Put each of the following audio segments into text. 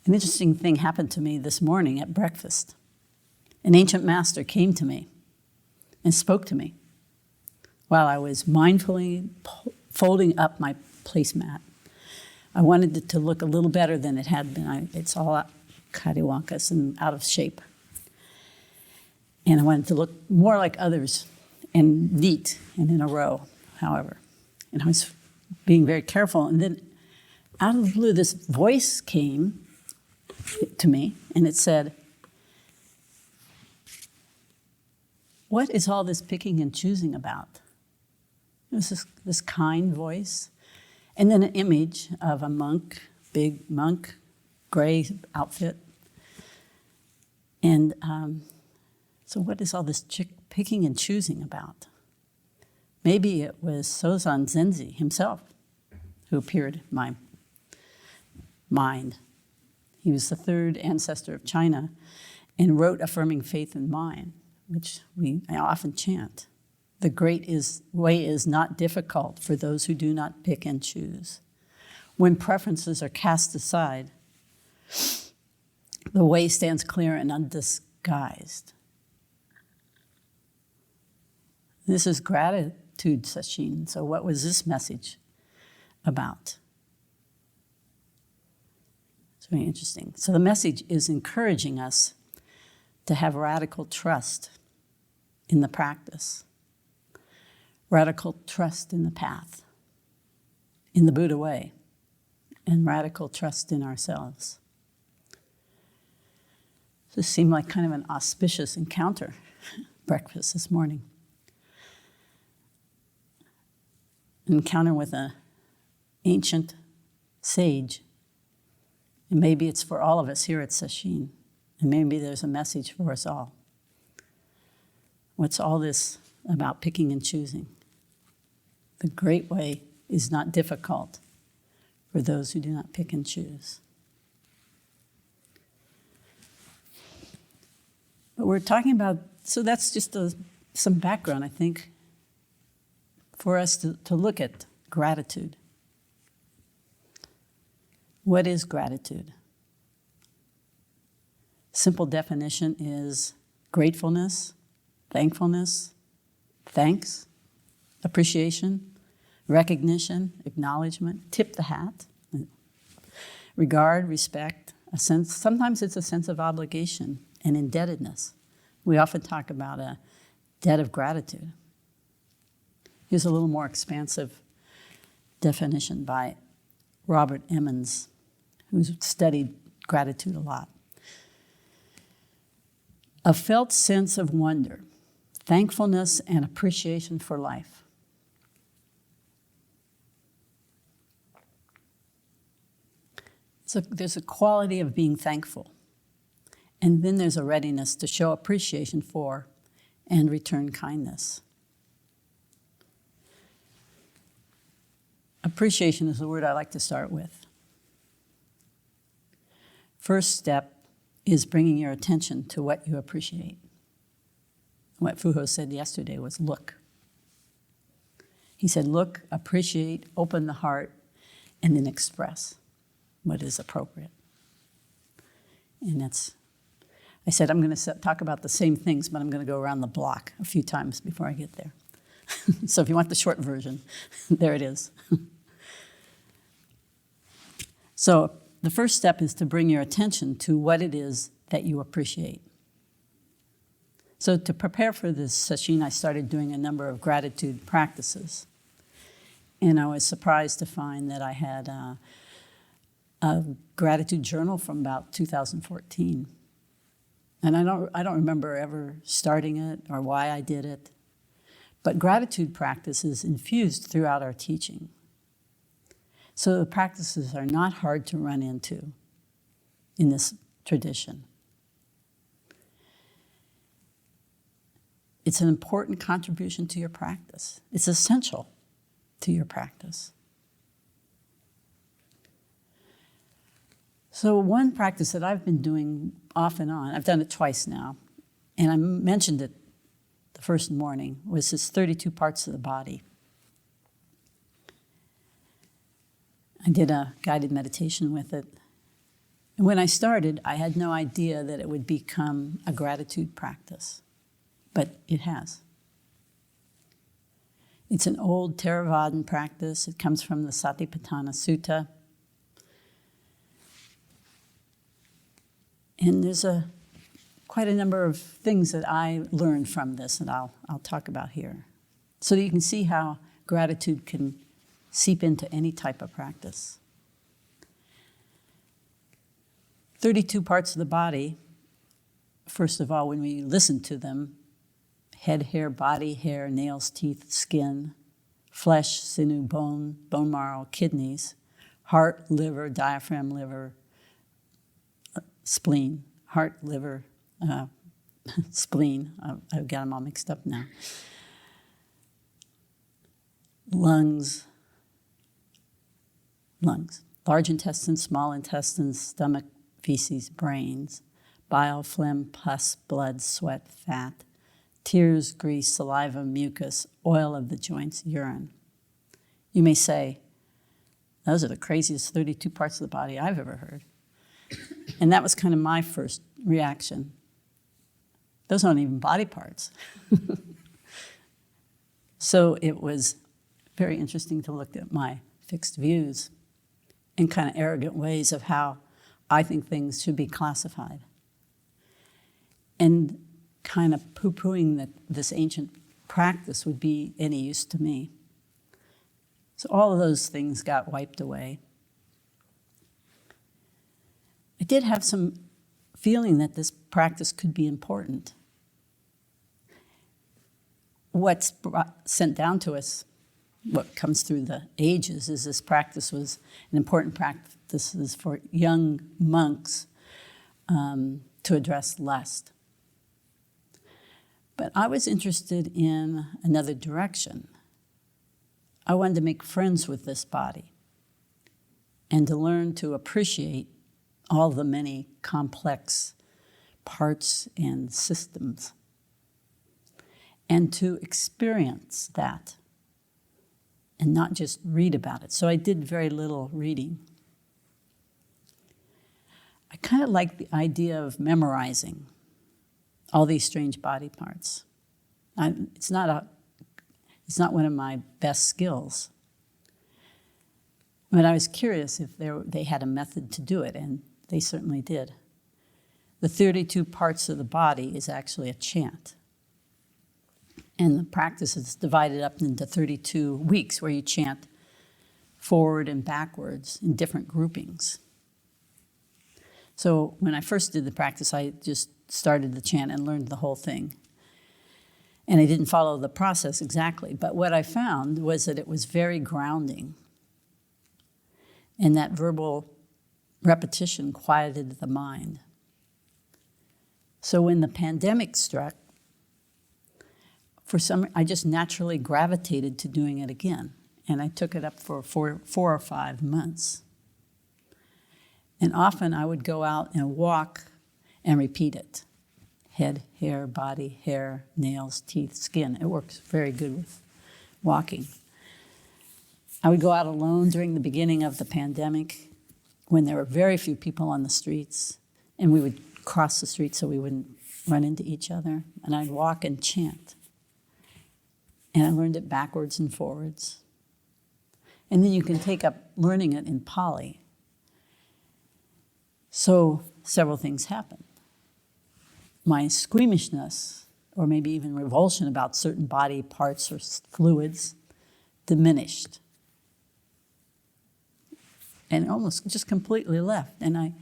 An interesting thing happened to me this morning at breakfast. An ancient master came to me and spoke to me while I was mindfully folding up my placemat. I wanted it to look a little better than it had been. It's all cattywampus and out of shape. And I wanted to look more like others and neat and in a row, however. And I was being very careful. And then out of the blue, this voice came to me, and it said, "What is all this picking and choosing about?" It was this kind voice. And then an image of a monk, big monk, gray outfit. And so what is all this picking and choosing about? Maybe it was Sozan Zenzi himself who appeared in my mind. He was the third ancestor of China and wrote Affirming Faith in Mind, which I often chant. The great way is not difficult for those who do not pick and choose. When preferences are cast aside, the way stands clear and undisguised. This is gratitude, Sesshin. So what was this message about? It's very interesting. So the message is encouraging us to have radical trust in the practice, radical trust in the path, in the Buddha way, and radical trust in ourselves. This seemed like kind of an auspicious encounter, breakfast this morning. An encounter with an ancient sage. And maybe it's for all of us here at Sesshin. And maybe there's a message for us all. What's all this about picking and choosing? The great way is not difficult for those who do not pick and choose. But we're talking about, so that's just some background, I think, for us to look at gratitude. What is gratitude? Simple definition is gratefulness, thankfulness, thanks, appreciation, recognition, acknowledgement, tip the hat, regard, respect, a sense, sometimes it's a sense of obligation and indebtedness. We often talk about a debt of gratitude. Here's a little more expansive definition by Robert Emmons, who's studied gratitude a lot. A felt sense of wonder, thankfulness, and appreciation for life. So there's a quality of being thankful. And then there's a readiness to show appreciation for and return kindness. Appreciation is the word I like to start with. First step is bringing your attention to what you appreciate. What Fuho said yesterday was look. He said look, appreciate, open the heart, and then express what is appropriate. And I said I'm going to talk about the same things, but I'm going to go around the block a few times before I get there. So if you want the short version, there it is. So the first step is to bring your attention to what it is that you appreciate. So to prepare for this session, I started doing a number of gratitude practices. And I was surprised to find that I had a gratitude journal from about 2014. And I don't remember ever starting it or why I did it. But gratitude practice is infused throughout our teaching. So the practices are not hard to run into in this tradition. It's an important contribution to your practice. It's essential to your practice. So one practice that I've been doing off and on, I've done it twice now, and I mentioned it the first morning, was this 32 parts of the body. I did a guided meditation with it, And when I started, I had no idea that it would become a gratitude practice, but it has. It's an old Theravadan practice. It comes from the Satipatthana Sutta. And there's quite a number of things that I learned from this that I'll talk about here, so that you can see how gratitude can seep into any type of practice. 32 parts of the body, first of all, when we listen to them: head, hair, body, hair, nails, teeth, skin, flesh, sinew, bone, bone marrow, kidneys, heart, liver, diaphragm, liver, spleen, heart, liver, spleen. I've got them all mixed up now. Lungs, large intestine, small intestine, stomach, feces, brains, bile, phlegm, pus, blood, sweat, fat, tears, grease, saliva, mucus, oil of the joints, urine. You may say, those are the craziest 32 parts of the body I've ever heard. And that was kind of my first reaction. Those aren't even body parts. So it was very interesting to look at my fixed views and kind of arrogant ways of how I think things should be classified. And kind of poo-pooing that this ancient practice would be any use to me. So all of those things got wiped away. I did have some feeling that this practice could be important. What's sent down to us, what comes through the ages, is this practice was an important practice for young monks to address lust. But I was interested in another direction. I wanted to make friends with this body and to learn to appreciate all the many complex parts and systems, and to experience that and not just read about it. So I did very little reading. I kind of like the idea of memorizing all these strange body parts. It's not one of my best skills. But I was curious if they had a method to do it, and they certainly did. The 32 parts of the body is actually a chant. And the practice is divided up into 32 weeks where you chant forward and backwards in different groupings. So when I first did the practice, I just started the chant and learned the whole thing. And I didn't follow the process exactly, but what I found was that it was very grounding. And that verbal repetition quieted the mind. So when the pandemic struck, I just naturally gravitated to doing it again. And I took it up for 4 or 5 months. And often I would go out and walk and repeat it. Head, hair, body, hair, nails, teeth, skin. It works very good with walking. I would go out alone during the beginning of the pandemic when there were very few people on the streets, and we would cross the street so we wouldn't run into each other. And I'd walk and chant. And I learned it backwards and forwards. And then you can take up learning it in Pali. So several things happened. My squeamishness, or maybe even revulsion about certain body parts or fluids, diminished. And almost just completely left. And I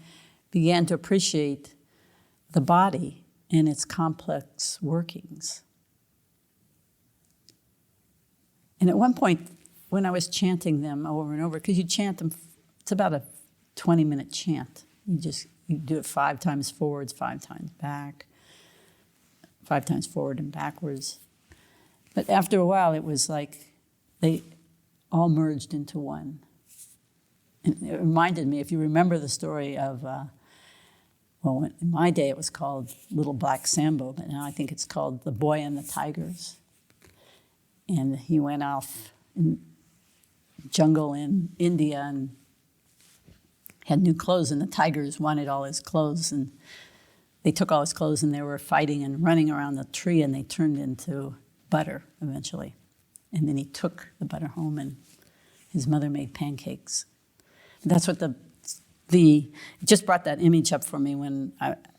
began to appreciate the body and its complex workings. And at one point, when I was chanting them over and over, because you chant them, it's about a 20-minute chant. You do it 5 times forwards, 5 times back, 5 times forward and backwards. But after a while, it was like they all merged into one. And it reminded me, if you remember the story of, in my day it was called Little Black Sambo, but now I think it's called The Boy and the Tigers. And he went off in jungle in India and had new clothes, and the tigers wanted all his clothes, and they took all his clothes, and they were fighting and running around the tree, and they turned into butter eventually. And then he took the butter home, and his mother made pancakes. That's what it just brought that image up for me when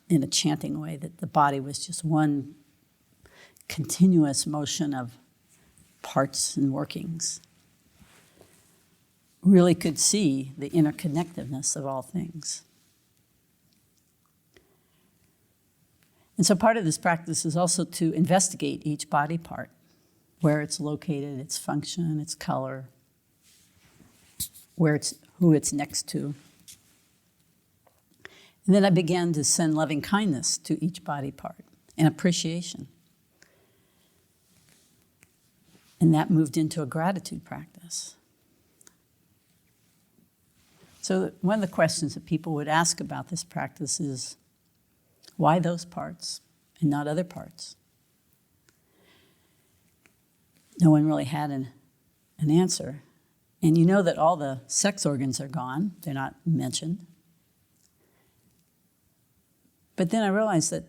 in a chanting way, that the body was just one continuous motion of parts and workings. Really could see the interconnectedness of all things. And so part of this practice is also to investigate each body part, where it's located, its function, its color, who it's next to. And then I began to send loving kindness to each body part and appreciation. And that moved into a gratitude practice. So one of the questions that people would ask about this practice is, why those parts and not other parts? No one really had an answer. And you know that all the sex organs are gone. They're not mentioned. But then I realized that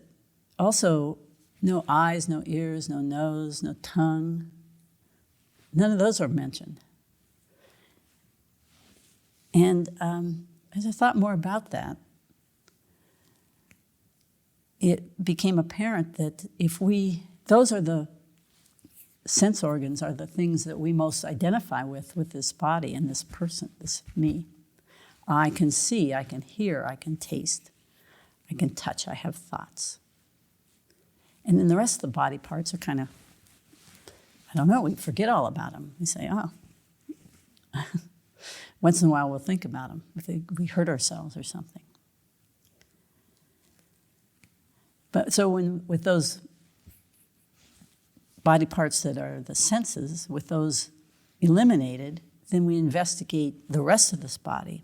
also no eyes, no ears, no nose, no tongue, none of those are mentioned. And as I thought more about that, it became apparent that those are the sense organs, are the things that we most identify with this body and this person, this me. I can see, I can hear, I can taste, I can touch, I have thoughts. And then the rest of the body parts are kind of, I don't know, we forget all about them. We say, oh, once in a while we'll think about them if we hurt ourselves or something. But so with those body parts that are the senses, with those eliminated, then we investigate the rest of this body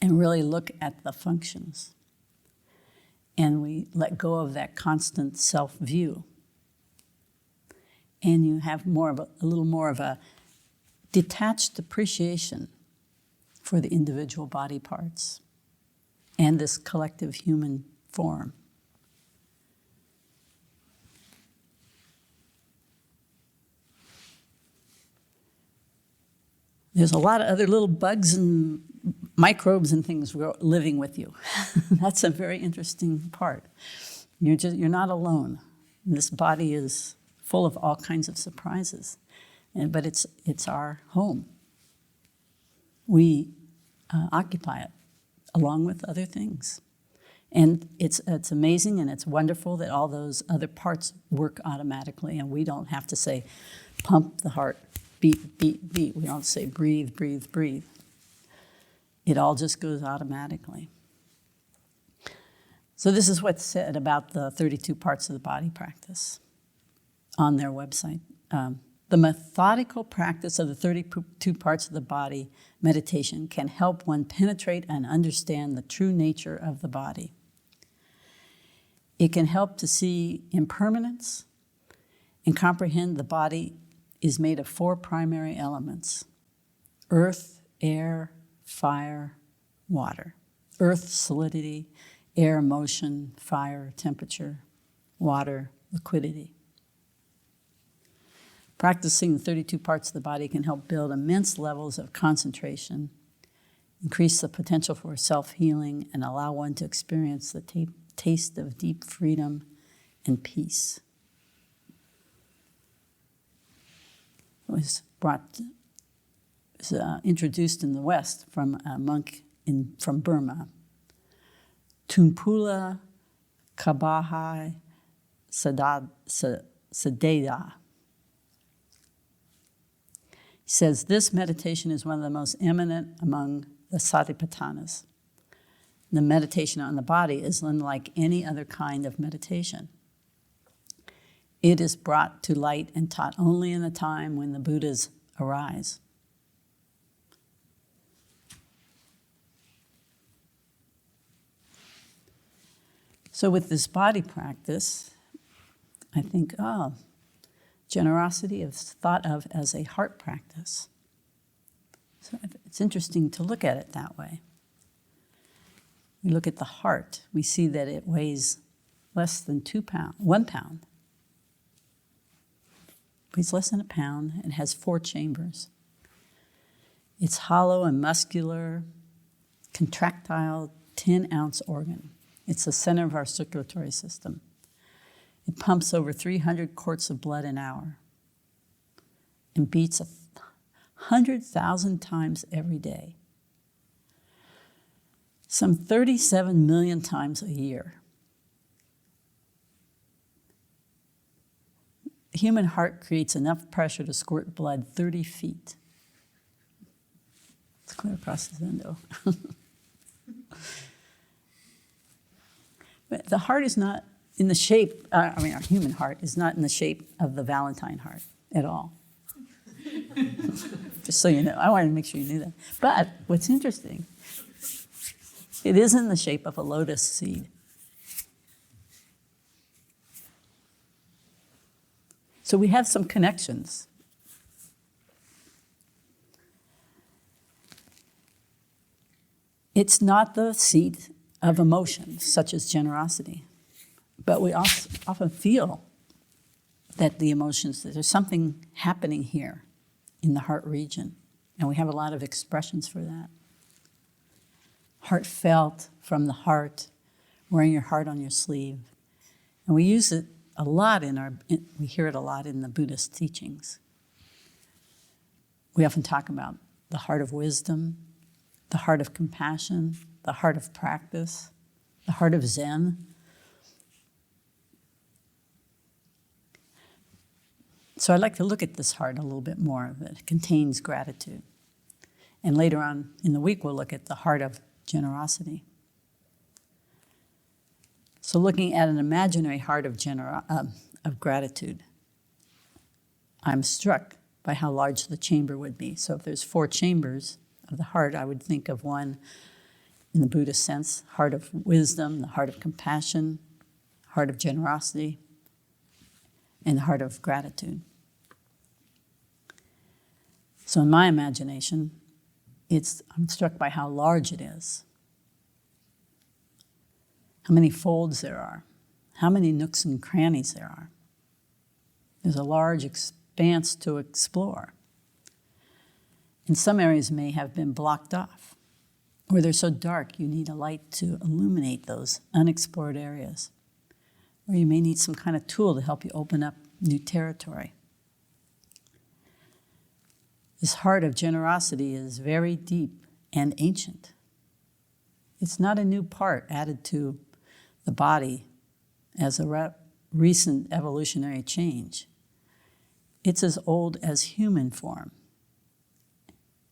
and really look at the functions. And we let go of that constant self-view. And you have a little more of a detached appreciation for the individual body parts and this collective human form. There's a lot of other little bugs and microbes and things living with you. That's a very interesting part. You're not alone. This body is full of all kinds of surprises, but it's our home. We occupy it along with other things. And it's amazing and it's wonderful that all those other parts work automatically, and we don't have to say, pump the heart, beat, beat, beat. We don't say breathe, breathe, breathe. It all just goes automatically. So this is what's said about the 32 parts of the body practice on their website. The methodical practice of the 32 parts of the body meditation can help one penetrate and understand the true nature of the body. It can help to see impermanence and comprehend the body is made of 4 primary elements: earth, air, fire, water. Earth, solidity; air, motion; fire, temperature; water, liquidity. Practicing the 32 parts of the body can help build immense levels of concentration, increase the potential for self-healing, and allow one to experience the taste of deep freedom and peace. It was introduced in the West from a monk from Burma, Tumpula Kabahai Sadeda. He says, this meditation is one of the most eminent among the Satipatthanas. The meditation on the body is unlike any other kind of meditation. It is brought to light and taught only in the time when the Buddhas arise. So with this body practice, I think, generosity is thought of as a heart practice. So it's interesting to look at it that way. We look at the heart. We see that it weighs less than 1 pound. Weighs less than a pound and has 4 chambers. It's hollow and muscular, contractile, 10-ounce organ. It's the center of our circulatory system. It pumps over 300 quarts of blood an hour and beats 100,000 times every day. Some 37 million times a year. The human heart creates enough pressure to squirt blood 30 feet. It's clear across the window. But the heart is not in the shape, our human heart is not in the shape of the Valentine heart at all. Just so you know, I wanted to make sure you knew that. But what's interesting, it is in the shape of a lotus seed. So we have some connections. It's not the seat of emotions, such as generosity, but we often feel that the emotions, that there's something happening here in the heart region, and we have a lot of expressions for that. Heartfelt, from the heart, wearing your heart on your sleeve. And we use it a lot we hear it a lot in the Buddhist teachings. We often talk about the heart of wisdom, the heart of compassion, the heart of practice, the heart of Zen. So I'd like to look at this heart a little bit more, that contains gratitude. And later on in the week, we'll look at the heart of generosity. So looking at an imaginary heart of gratitude, I'm struck by how large the chamber would be. So if there's 4 chambers of the heart, I would think of one in the Buddhist sense, heart of wisdom, the heart of compassion, heart of generosity, and the heart of gratitude. So in my imagination, I'm struck by how large it is, how many folds there are, how many nooks and crannies there are. There's a large expanse to explore. And some areas may have been blocked off, or they're so dark you need a light to illuminate those unexplored areas. Or you may need some kind of tool to help you open up new territory. This heart of generosity is very deep and ancient. It's not a new part added to the body as a recent evolutionary change. It's as old as human form.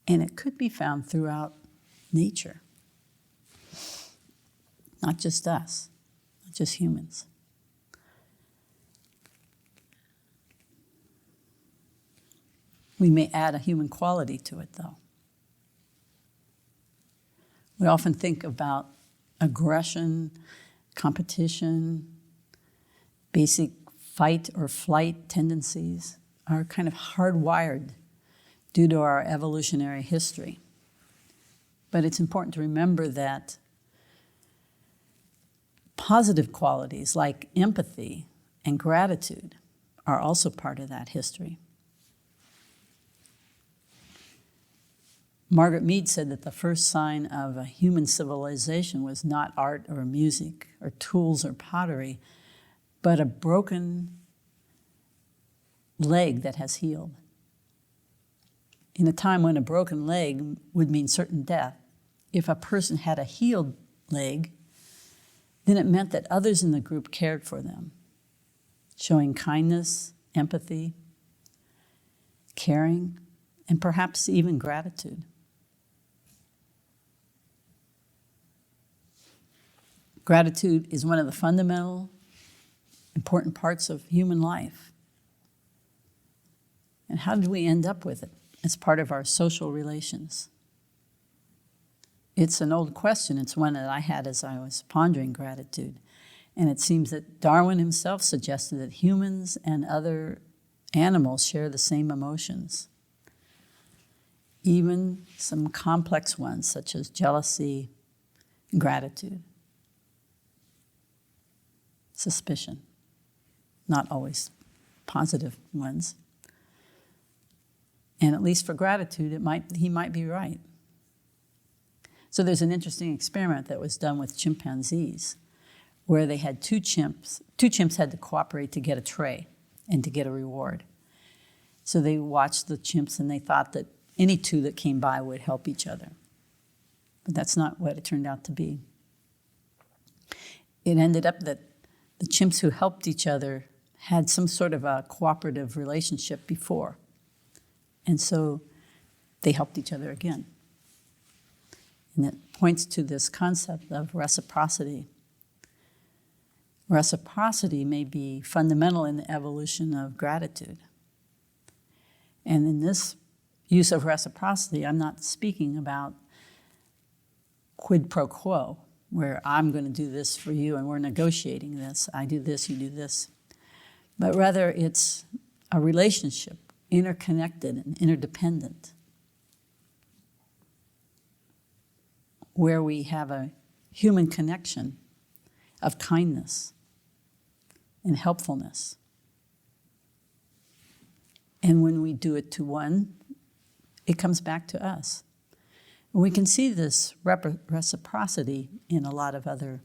And it could be found throughout nature. Not just us, not just humans. We may add a human quality to it, though. We often think about aggression, competition, basic fight or flight tendencies are kind of hardwired due to our evolutionary history. But it's important to remember that positive qualities like empathy and gratitude are also part of that history. Margaret Mead said that the first sign of a human civilization was not art or music or tools or pottery, but a broken leg that has healed. In a time when a broken leg would mean certain death, if a person had a healed leg, then it meant that others in the group cared for them, showing kindness, empathy, caring, and perhaps even gratitude. Gratitude is one of the fundamental, important parts of human life. And how did we end up with it as part of our social relations? It's an old question. It's one that I had as I was pondering gratitude. And it seems that Darwin himself suggested that humans and other animals share the same emotions. Even some complex ones, such as jealousy, gratitude, suspicion, not always positive ones. And at least for gratitude, he might be right. So there's an interesting experiment that was done with chimpanzees where they had two chimps. Two chimps had to cooperate to get a tray and to get a reward. So they watched the chimps and they thought that any two that came by would help each other. But that's not what it turned out to be. It ended up that the chimps who helped each other had some sort of a cooperative relationship before. And so they helped each other again. And it points to this concept of reciprocity. Reciprocity may be fundamental in the evolution of gratitude. And in this use of reciprocity, I'm not speaking about quid pro quo, where I'm going to do this for you and we're negotiating this. I do this, you do this. But rather it's a relationship, interconnected and interdependent, where we have a human connection of kindness and helpfulness. And when we do it to one, it comes back to us. And we can see this reciprocity in a lot of other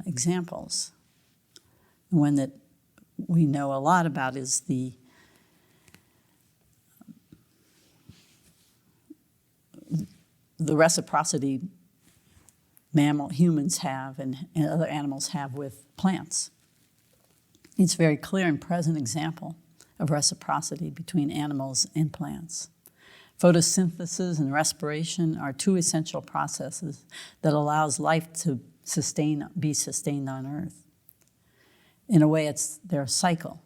examples. The one that we know a lot about is the reciprocity humans have and other animals have with plants. It's a very clear and present example of reciprocity between animals and plants. Photosynthesis and respiration are two essential processes that allows life to be sustained on Earth. In a way, it's their cycle.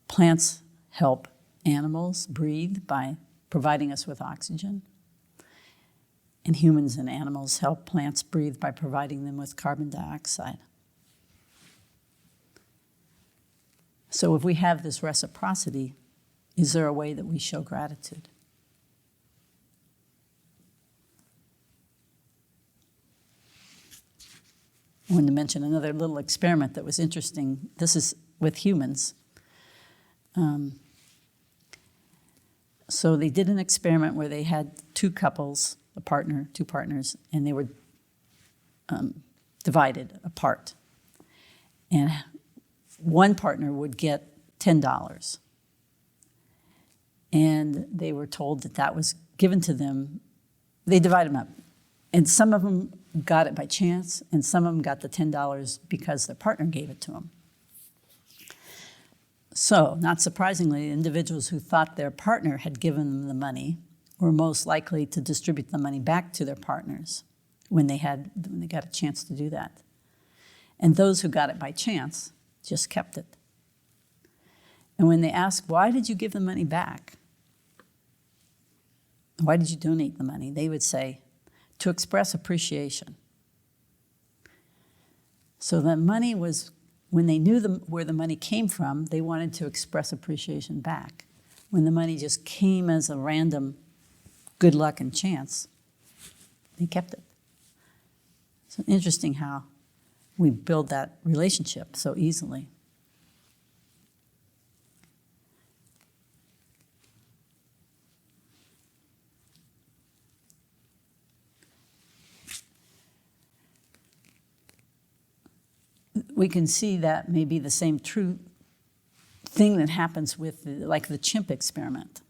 Plants help animals breathe by providing us with oxygen. And humans and animals help plants breathe by providing them with carbon dioxide. So if we have this reciprocity, is there a way that we show gratitude? I want to mention another little experiment that was interesting. This is with humans. So they did an experiment where they had two couples, two partners, and they were divided apart. And one partner would get $10. And they were told that that was given to them. They divided them up. And some of them got it by chance, and some of them got the $10 because their partner gave it to them. So, not surprisingly, individuals who thought their partner had given them the money were most likely to distribute the money back to their partners when they got a chance to do that. And those who got it by chance just kept it. And when they asked, why did you give the money back? Why did you donate the money? They would say, to express appreciation. So the money was, when they knew where the money came from, they wanted to express appreciation back. When the money just came as a random good luck and chance, they kept it. So interesting how we build that relationship so easily. We can see that may be the same true thing that happens with like the chimp experiment.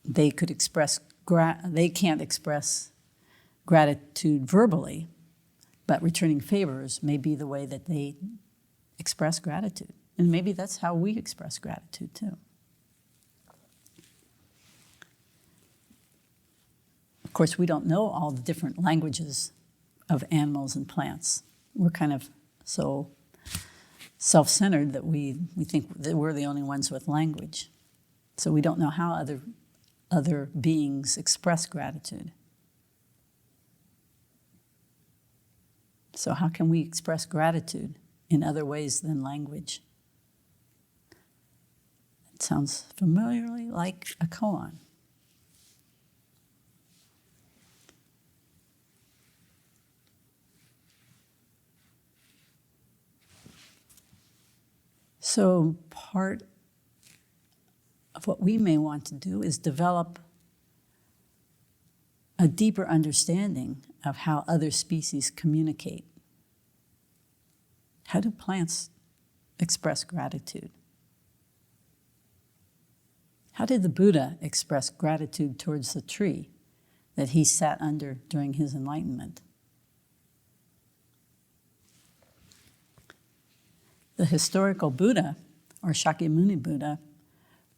They could express they can't express gratitude verbally, but returning favors may be the way that they express gratitude. And maybe that's how we express gratitude too. Of course, we don't know all the different languages of animals and plants. We're kind of so self-centered that we think that we're the only ones with language. So we don't know how other beings express gratitude. So how can we express gratitude in other ways than language? It sounds familiarly like a koan. So part of what we may want to do is develop a deeper understanding of how other species communicate. How do plants express gratitude? How did the Buddha express gratitude towards the tree that he sat under during his enlightenment? The historical Buddha, or Shakyamuni Buddha,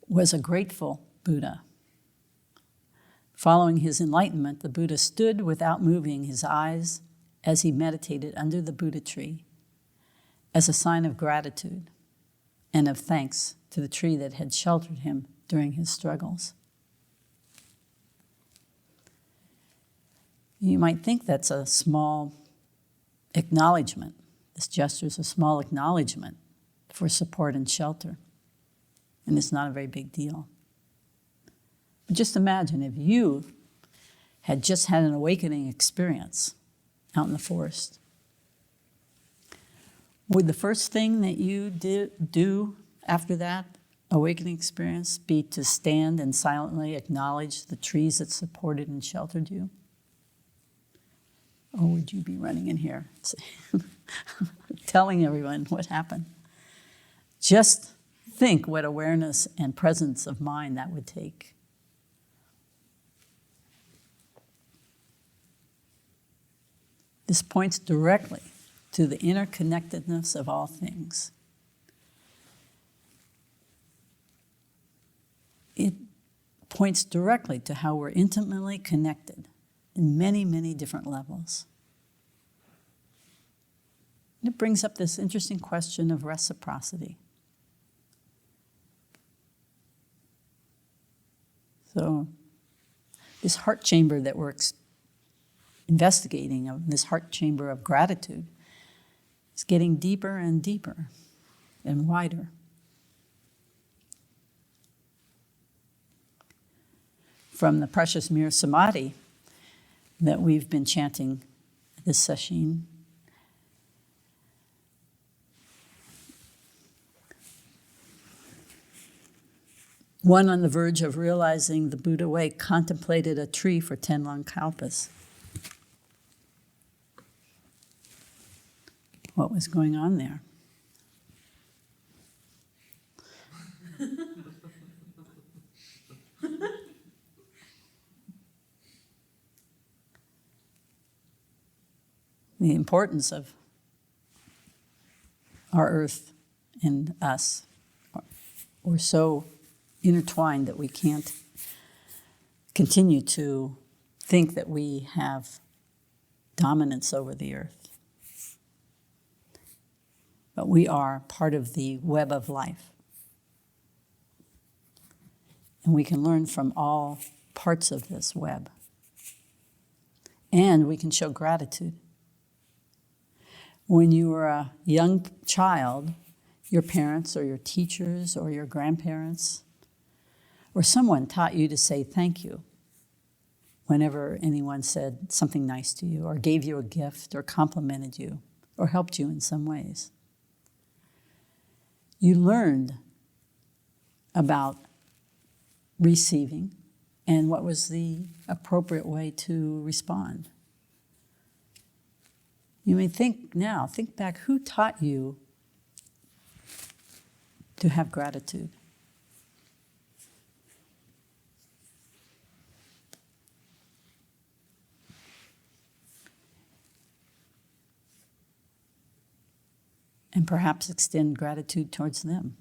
was a grateful Buddha. Following his enlightenment, the Buddha stood without moving his eyes as he meditated under the Buddha tree as a sign of gratitude and of thanks to the tree that had sheltered him during his struggles. You might think that's a small acknowledgement. This gesture is a small acknowledgement for support and shelter, and it's not a very big deal. But just imagine if you had just had an awakening experience out in the forest. Would the first thing that you do after that awakening experience be to stand and silently acknowledge the trees that supported and sheltered you? Or would you be running in here telling everyone what happened? Just think what awareness and presence of mind that would take. This points directly to the interconnectedness of all things. It points directly to how we're intimately connected in many, many different levels. And it brings up this interesting question of reciprocity. So, this heart chamber that we're investigating, this heart chamber of gratitude, is getting deeper and deeper and wider. From the precious mirror samadhi that we've been chanting this Sesshin, one on the verge of realizing the Buddha way contemplated a tree for 10 long kalpas. What was going on there? The importance of our earth and us. We're so intertwined that we can't continue to think that we have dominance over the earth. But we are part of the web of life. And we can learn from all parts of this web. And we can show gratitude. When you were a young child, your parents or your teachers or your grandparents or someone taught you to say thank you whenever anyone said something nice to you or gave you a gift or complimented you or helped you in some ways. You learned about receiving and what was the appropriate way to respond. You may think back, who taught you to have gratitude? And perhaps extend gratitude towards them.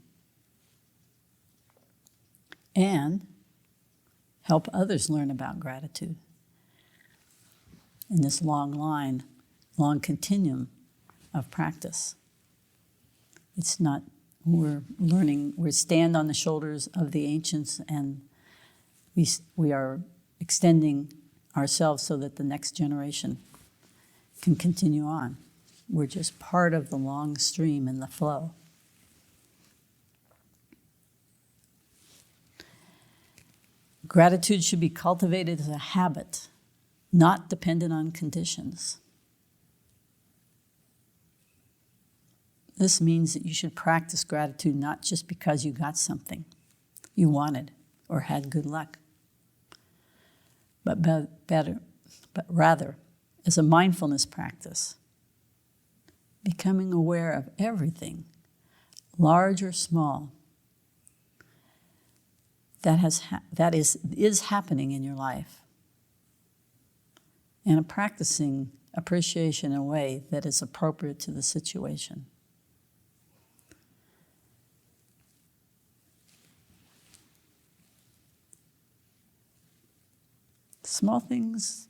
And help others learn about gratitude in this long continuum of practice. It's not, we stand on the shoulders of the ancients and we are extending ourselves so that the next generation can continue on. We're just part of the long stream and the flow. Gratitude should be cultivated as a habit, not dependent on conditions. This means that you should practice gratitude not just because you got something you wanted or had good luck, but rather as a mindfulness practice, becoming aware of everything, large or small, that is happening in your life, and practicing appreciation in a way that is appropriate to the situation. Small things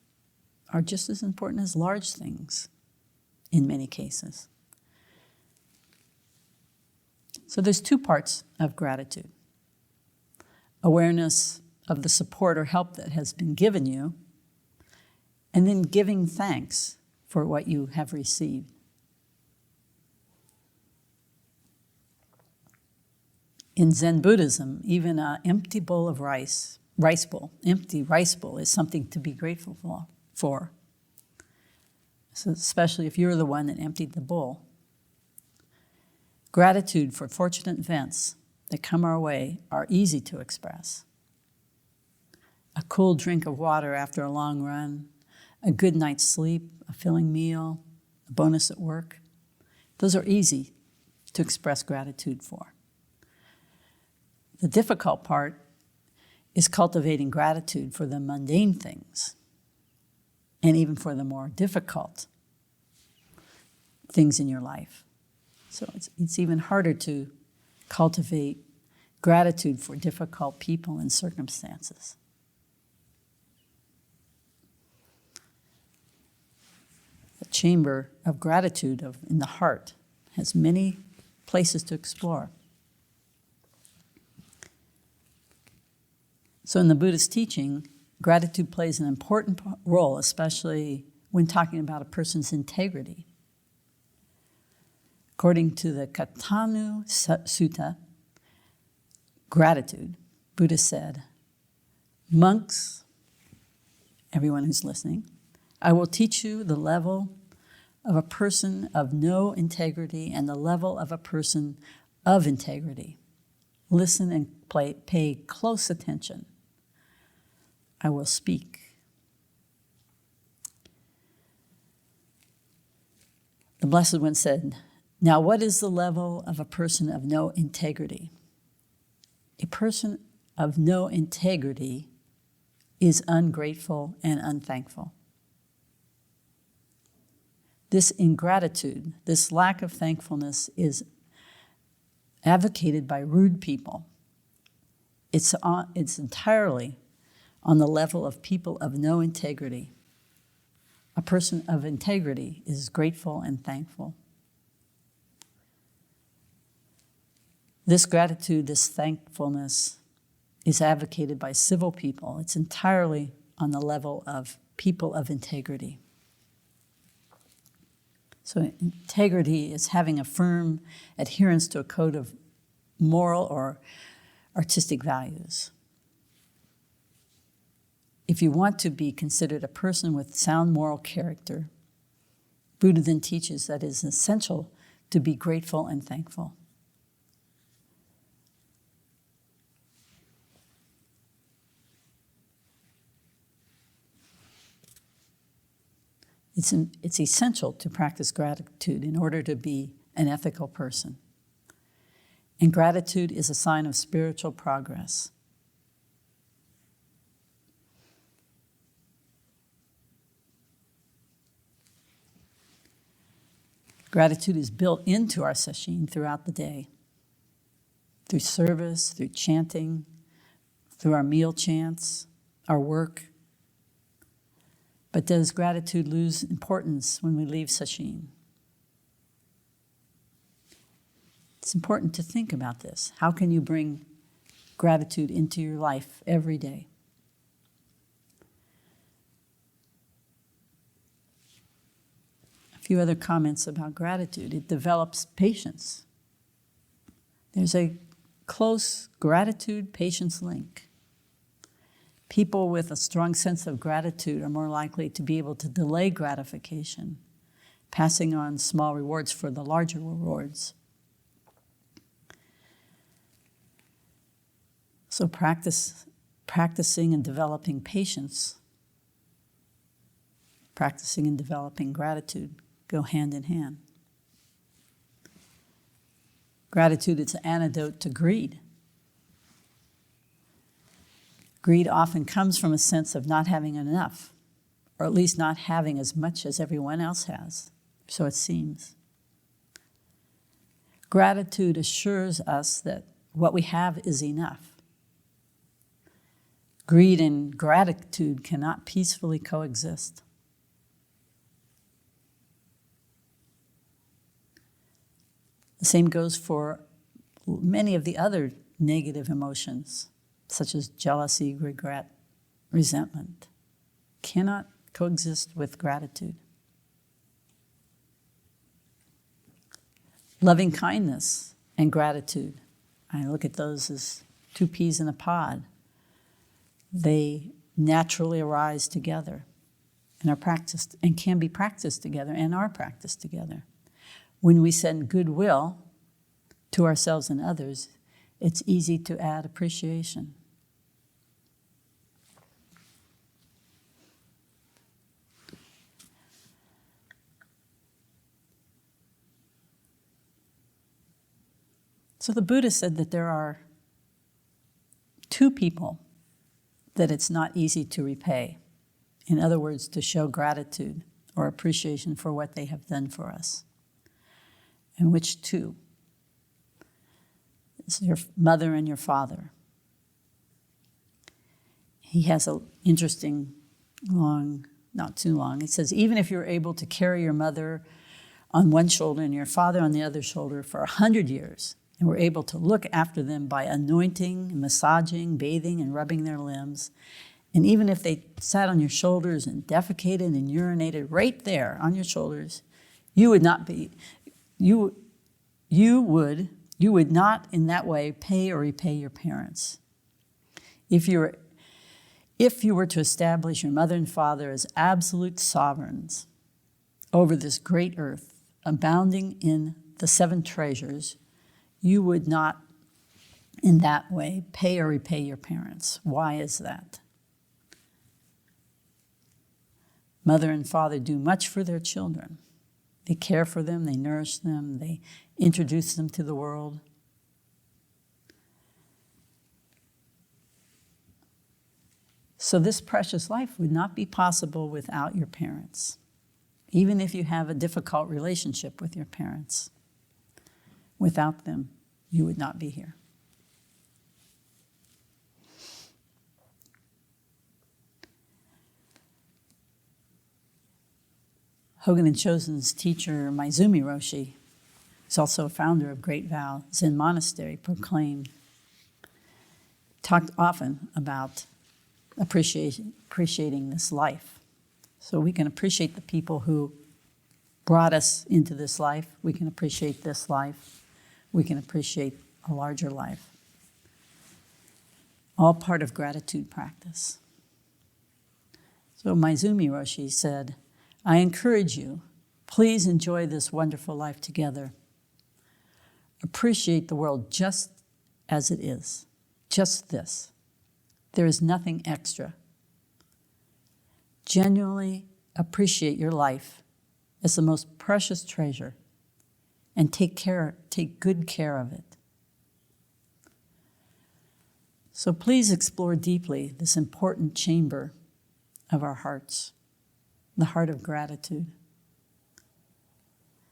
are just as important as large things in many cases. So there's two parts of gratitude. Awareness of the support or help that has been given you, and then giving thanks for what you have received. In Zen Buddhism, even an empty bowl of empty rice bowl is something to be grateful for. So especially if you're the one that emptied the bowl. Gratitude for fortunate events that come our way are easy to express. A cool drink of water after a long run, a good night's sleep, a filling meal, a bonus at work. Those are easy to express gratitude for. The difficult part is cultivating gratitude for the mundane things, and even for the more difficult things in your life. So it's even harder to cultivate gratitude for difficult people and circumstances. The chamber of gratitude in the heart has many places to explore. So in the Buddhist teaching, gratitude plays an important role, especially when talking about a person's integrity. According to the Katanu Sutta, gratitude, Buddha said, "Monks, everyone who's listening, I will teach you the level of a person of no integrity and the level of a person of integrity. Listen and pay close attention. I will speak." The Blessed One said, "Now what is the level of a person of no integrity? A person of no integrity is ungrateful and unthankful. This ingratitude, this lack of thankfulness is advocated by rude people. It's entirely on the level of people of no integrity. A person of integrity is grateful and thankful. This gratitude, this thankfulness is advocated by civil people. It's entirely on the level of people of integrity. So integrity is having a firm adherence to a code of moral or artistic values. If you want to be considered a person with sound moral character, Buddha then teaches that it is essential to be grateful and thankful. It's essential to practice gratitude in order to be an ethical person. And gratitude is a sign of spiritual progress. Gratitude is built into our Sesshin throughout the day, through service, through chanting, through our meal chants, our work. But does gratitude lose importance when we leave Sesshin? It's important to think about this. How can you bring gratitude into your life every day? A few other comments about gratitude. It develops patience. There's a close gratitude-patience link. People with a strong sense of gratitude are more likely to be able to delay gratification, passing on small rewards for the larger rewards So practicing and developing patience, practicing and developing gratitude go hand in hand. Gratitude is an antidote to greed. Greed often comes from a sense of not having enough, or at least not having as much as everyone else has, so it seems. Gratitude assures us that what we have is enough. Greed and gratitude cannot peacefully coexist. The same goes for many of the other negative emotions, such as jealousy, regret, resentment. Cannot coexist with gratitude. Loving kindness and gratitude, I look at those as two peas in a pod. They naturally arise together and are practiced and can be practiced together and are practiced together. When we send goodwill to ourselves and others, it's easy to add appreciation. So the Buddha said that there are two people that it's not easy to repay. In other words, to show gratitude or appreciation for what they have done for us. And which two? It's your mother and your father. He has an interesting, long, not too long. It says, even if you're able to carry your mother on one shoulder and your father on the other shoulder for 100 years, and were able to look after them by anointing, massaging, bathing, and rubbing their limbs, and even if they sat on your shoulders and defecated and urinated right there on your shoulders, you would not in that way pay or repay your parents. If you were to establish your mother and father as absolute sovereigns over this great earth, abounding in the 7 treasures, you would not in that way pay or repay your parents. Why is that? Mother and father do much for their children. They care for them, they nourish them, they introduce them to the world. So this precious life would not be possible without your parents, even if you have a difficult relationship with your parents. Without them, you would not be here. Hogen and Chosen's teacher, Maizumi Roshi, is also a founder of Great Vow Zen Monastery, talked often about appreciating this life. So we can appreciate the people who brought us into this life. We can appreciate this life. We can appreciate a larger life. All part of gratitude practice. So Maizumi Roshi said, I encourage you, please enjoy this wonderful life together. Appreciate the world just as it is, just this. There is nothing extra. Genuinely appreciate your life as the most precious treasure and take good care of it. So please explore deeply this important chamber of our hearts, the heart of gratitude,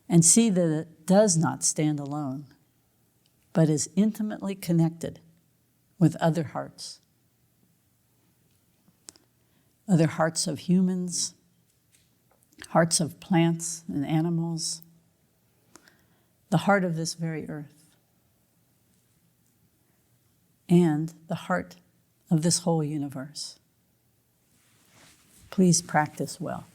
and see that it does not stand alone, but is intimately connected with other hearts of humans, hearts of plants and animals, the heart of this very earth, and the heart of this whole universe. Please practice well.